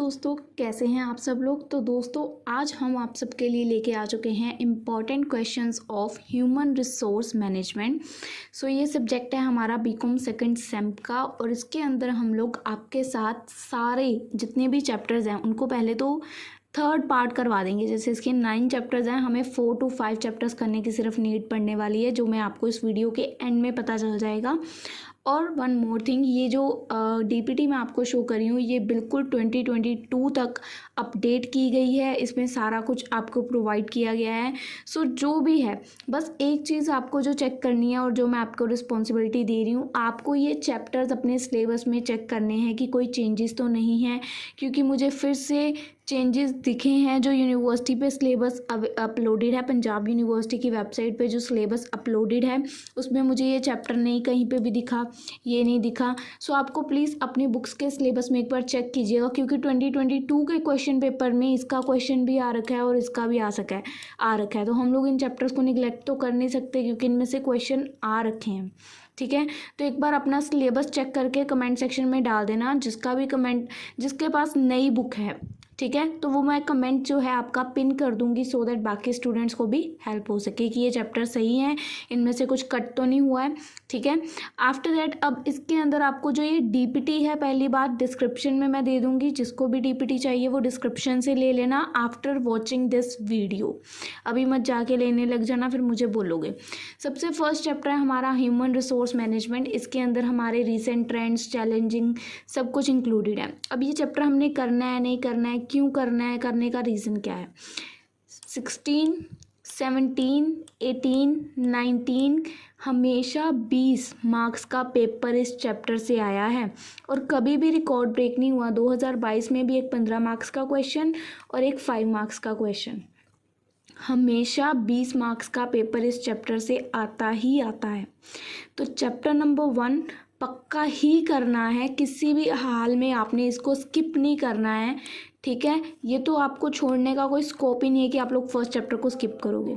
दोस्तों, कैसे हैं आप सब लोग। तो दोस्तों, आज हम आप सबके लिए लेके आ चुके हैं important questions of human resource management. So ये सब्जेक्ट है हमारा बीकॉम सेकंड सेम का, और इसके अंदर हम लोग आपके साथ सारे जितने भी चैप्टर्स हैं उनको पहले तो थर्ड पार्ट करवा देंगे। जैसे इसके 9 चैप्टर्स हैं, हमें 4 to 5 चैप्टर्स करने की सिर्फ नीड पड़ने वाली है, जो मैं आपको इस वीडियो के एंड में पता चल जाएगा। और वन मोर थिंग, ये जो डीपीटी मैं आपको शो कर रही हूँ ये बिल्कुल 2022 तक अपडेट की गई है। इसमें सारा कुछ आपको प्रोवाइड किया गया है। सो जो भी है, बस एक चीज़ आपको जो चेक करनी है और जो मैं आपको रिस्पॉन्सिबिलिटी दे रही हूँ, आपको ये चैप्टर्स अपने सिलेबस में चेक करने हैं कि कोई चेंजेस तो नहीं है, क्योंकि मुझे फिर से चेंजेस दिखे हैं। जो यूनिवर्सिटी पे सिलेबस अपलोडेड है, पंजाब यूनिवर्सिटी की वेबसाइट पे जो सिलेबस अपलोडेड है, उसमें मुझे ये चैप्टर नहीं कहीं पे भी दिखा, ये नहीं दिखा। सो आपको प्लीज़ अपनी बुक्स के सिलेबस में एक बार चेक कीजिएगा, क्योंकि 2022 के क्वेश्चन पेपर में इसका क्वेश्चन भी आ रखा है और इसका भी आ रखा है। तो हम लोग इन चैप्टर्स को निगलेक्ट तो कर नहीं सकते, क्योंकि इनमें से क्वेश्चन आ रखे हैं। ठीक है, तो एक बार अपना सिलेबस चेक करके कमेंट सेक्शन में डाल देना। जिसके पास नई बुक है, ठीक है, तो वो मैं कमेंट जो है आपका पिन कर दूंगी, सो दैट बाकी स्टूडेंट्स को भी हेल्प हो सके कि ये चैप्टर सही है, इनमें से कुछ कट तो नहीं हुआ है। ठीक है, आफ्टर दैट अब इसके अंदर आपको जो ये डीपीटी है, पहली बात डिस्क्रिप्शन में मैं दे दूंगी। जिसको भी डीपीटी चाहिए वो डिस्क्रिप्शन से ले लेना आफ्टर वॉचिंग दिस वीडियो। अभी मत जाके लेने लग जाना, फिर मुझे बोलोगे। सबसे फर्स्ट चैप्टर है हमारा ह्यूमन रिसोर्स मैनेजमेंट। इसके अंदर हमारे रिसेंट ट्रेंड्स, चैलेंजिंग सब कुछ इंक्लूडेड है। अब ये चैप्टर हमने करना है, नहीं करना है, क्यों करना है, करने का रीज़न क्या है। 16, 17, 18, 19 हमेशा 20 मार्क्स का पेपर इस चैप्टर से आया है, और कभी भी रिकॉर्ड ब्रेक नहीं हुआ। 2022 में भी एक 15 मार्क्स का क्वेश्चन और एक 5 मार्क्स का क्वेश्चन। हमेशा 20 मार्क्स का पेपर इस चैप्टर से आता ही आता है। तो चैप्टर नंबर 1 पक्का ही करना है, किसी भी हाल में आपने इसको स्किप नहीं करना है। ठीक है, ये तो आपको छोड़ने का कोई स्कोप ही नहीं है कि आप लोग फर्स्ट चैप्टर को स्किप करोगे।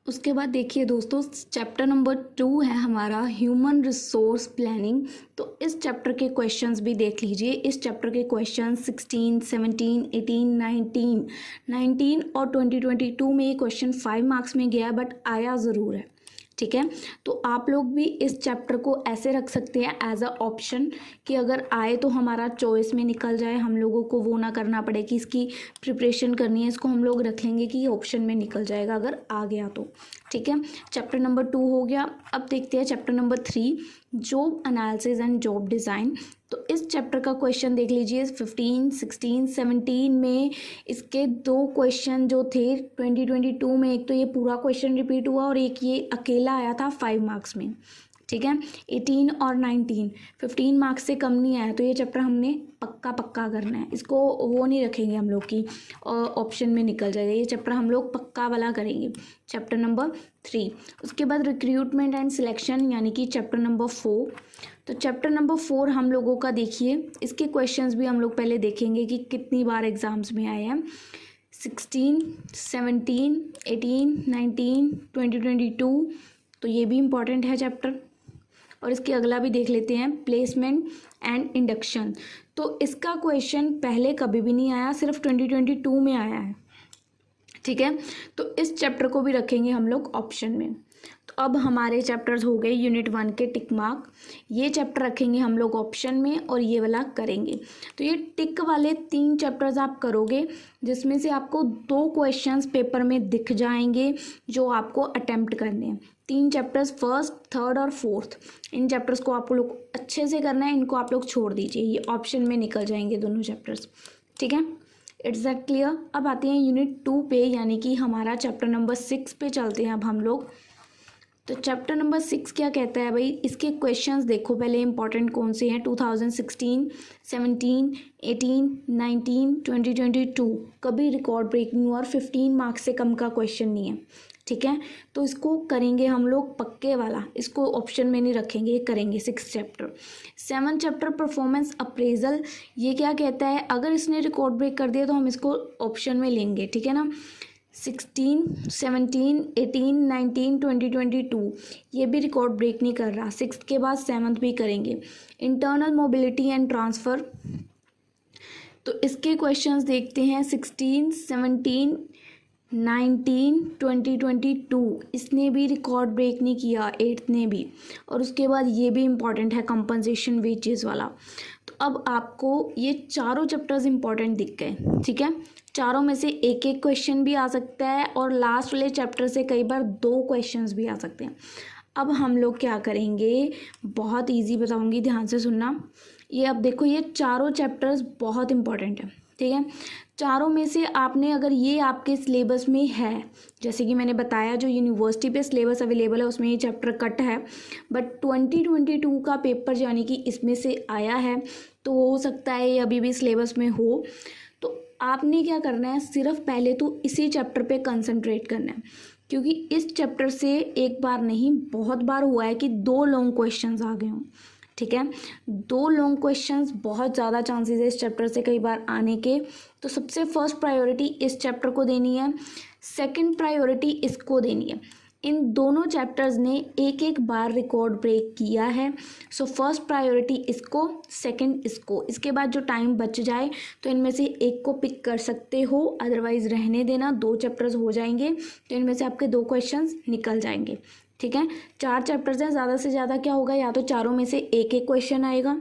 उसके बाद देखिए दोस्तों, चैप्टर नंबर 2 है हमारा ह्यूमन रिसोर्स प्लानिंग। तो इस चैप्टर के क्वेश्चंस भी देख लीजिए। इस चैप्टर के क्वेश्चन 16, 17, 18, 19 और 2022 में ये क्वेश्चन 5 मार्क्स में गया, बट आया ज़रूर है। ठीक है, तो आप लोग भी इस चैप्टर को ऐसे रख सकते हैं एज अ ऑप्शन, कि अगर आए तो हमारा चॉइस में निकल जाए, हम लोगों को वो ना करना पड़े कि इसकी प्रिपरेशन करनी है। इसको हम लोग रख लेंगे कि ये ऑप्शन में निकल जाएगा अगर आ गया तो। ठीक है, चैप्टर नंबर 2 हो गया। अब देखते हैं chapter number 3, job analysis and job design. तो इस चैप्टर का क्वेश्चन देख लीजिए। 15, 16, 17 में इसके 2 क्वेश्चन जो थे 2022 में, एक तो ये पूरा क्वेश्चन रिपीट हुआ और एक ये अकेला आया था 5 मार्क्स में। ठीक है, 18 और 19 15 मार्क्स से कम नहीं आया, तो ये चैप्टर हमने पक्का करना है। इसको वो नहीं रखेंगे हम लोग की ऑप्शन में निकल जाएगा, ये चैप्टर हम लोग पक्का वाला करेंगे। चैप्टर नंबर 3, उसके बाद रिक्रूटमेंट एंड सिलेक्शन, यानी कि चैप्टर नंबर 4। तो चैप्टर नंबर 4 हम लोगों का देखिए, इसके क्वेश्चंस भी हम लोग पहले देखेंगे कि कितनी बार एग्जाम्स में आए हैं। 16, 17, 18, 19, 2022, तो ये भी इम्पॉर्टेंट है चैप्टर। और इसके अगला भी देख लेते हैं, प्लेसमेंट एंड इंडक्शन। तो इसका क्वेश्चन पहले कभी भी नहीं आया, सिर्फ 2022 में आया है। ठीक है, तो इस चैप्टर को भी रखेंगे हम लोग ऑप्शन में। तो अब हमारे चैप्टर्स हो गए यूनिट 1 के टिक मार्क। ये चैप्टर रखेंगे हम लोग ऑप्शन में और ये वाला करेंगे। तो ये टिक वाले 3 चैप्टर्स आप करोगे, जिसमें से आपको 2 क्वेश्चंस पेपर में दिख जाएंगे जो आपको अटेम्प्ट करने हैं। 3 चैप्टर्स, फर्स्ट, थर्ड और फोर्थ, इन चैप्टर्स को आप लोग अच्छे से करना है। इनको आप लोग छोड़ दीजिए, ये ऑप्शन में निकल जाएंगे दोनों चैप्टर्स। ठीक है, इट्स दैट क्लियर। अब आते हैं यूनिट 2 पे, यानी कि हमारा चैप्टर नंबर 6 पे चलते हैं अब हम लोग। तो चैप्टर नंबर 6 क्या कहता है भाई, इसके क्वेश्चंस देखो पहले इंपॉर्टेंट कौन से हैं। 2016, 17, 18, 19, 2022 कभी रिकॉर्ड ब्रेक नहीं हुआ और 15 मार्क्स से कम का क्वेश्चन नहीं है। ठीक है, तो इसको करेंगे हम लोग पक्के वाला, इसको ऑप्शन में नहीं रखेंगे, ये करेंगे 6 चैप्टर। 7 चैप्टर परफॉर्मेंस अप्रेजल, ये क्या कहता है, अगर इसने रिकॉर्ड ब्रेक कर दिया तो हम इसको ऑप्शन में लेंगे। ठीक है ना, 16, 17, 18, 19, 2022 ये भी रिकॉर्ड ब्रेक नहीं कर रहा। 6th के बाद 7th भी करेंगे। इंटरनल मोबिलिटी एंड ट्रांसफ़र, तो इसके क्वेश्चंस देखते हैं 16, 17, 19, 2022। इसने भी रिकॉर्ड ब्रेक नहीं किया, 8th ने भी। और उसके बाद ये भी इम्पॉर्टेंट है, कंपनसेशन वेजेस वाला। तो अब आपको ये चारों चैप्टर्स इम्पॉर्टेंट दिख गए, ठीक है। चारों में से एक एक क्वेश्चन भी आ सकता है और लास्ट वाले चैप्टर से कई बार 2 क्वेश्चंस भी आ सकते हैं। अब हम लोग क्या करेंगे, बहुत इजी बताऊंगी, ध्यान से सुनना। ये अब देखो, ये चारों चैप्टर्स बहुत इंपॉर्टेंट है, ठीक है। चारों में से आपने, अगर ये आपके सिलेबस में है, जैसे कि मैंने बताया जो यूनिवर्सिटी पे सिलेबस अवेलेबल है उसमें ये चैप्टर कट है, बट 2022 का पेपर यानी कि इसमें से आया है, तो हो सकता है ये अभी भी सिलेबस में हो। तो आपने क्या करना है, सिर्फ पहले तो इसी चैप्टर पे कंसंट्रेट करना है, क्योंकि इस चैप्टर से एक बार नहीं बहुत बार हुआ है कि 2 लॉन्ग क्वेश्चंस आ गए हों, ठीक है। 2 लॉन्ग क्वेश्चंस, बहुत ज़्यादा चांसेस है इस चैप्टर से कई बार आने के। तो सबसे फर्स्ट प्रायोरिटी इस चैप्टर को देनी है, सेकंड प्रायोरिटी इसको देनी है। इन दोनों चैप्टर्स ने एक एक बार रिकॉर्ड ब्रेक किया है, सो फर्स्ट प्रायोरिटी इसको, सेकंड इसको। इसके बाद जो टाइम बच जाए तो इनमें से एक को पिक कर सकते हो, अदरवाइज रहने देना, 2 चैप्टर्स हो जाएंगे तो इनमें से आपके 2 क्वेश्चंस निकल जाएंगे, ठीक है। 4 चैप्टर्स हैं, ज़्यादा से ज़्यादा क्या होगा, या तो चारों में से एक एक क्वेश्चन आएगा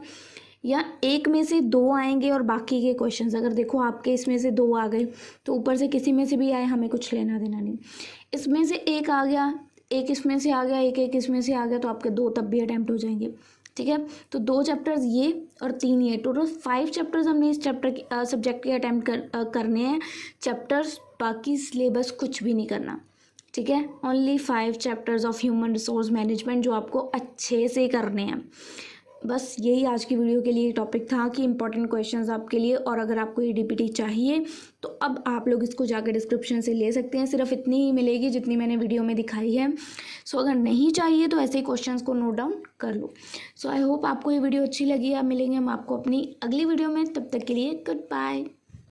या एक में से 2 आएंगे और बाकी के क्वेश्चंस, अगर देखो आपके इसमें से 2 आ गए तो ऊपर से किसी में से भी आए, हमें कुछ लेना देना नहीं। इसमें से एक आ गया, एक इसमें से आ गया, एक इसमें से आ गया, तो आपके 2 तब भी अटैम्प्ट हो जाएंगे, ठीक है। तो 2 चैप्टर्स ये और 3 ये, टोटल 5 चैप्टर्स हमने इस चैप्टर की सब्जेक्ट के अटैम्प्ट करने हैं चैप्टर्स, बाकी सिलेबस कुछ भी नहीं करना, ठीक है। Only 5 chapters of human resource management जो आपको अच्छे से करने हैं। बस यही आज की वीडियो के लिए टॉपिक था कि इंपॉर्टेंट क्वेश्चंस आपके लिए। और अगर आपको ये डीपीटी चाहिए तो अब आप लोग इसको जाकर डिस्क्रिप्शन से ले सकते हैं, सिर्फ इतनी ही मिलेगी जितनी मैंने वीडियो में दिखाई है। सो अगर नहीं चाहिए तो ऐसे ही क्वेश्चंस को नोट डाउन कर लो। सो आई होप आपको ये वीडियो अच्छी लगी है। मिलेंगे हम आपको अपनी अगली वीडियो में, तब तक के लिए गुड बाय।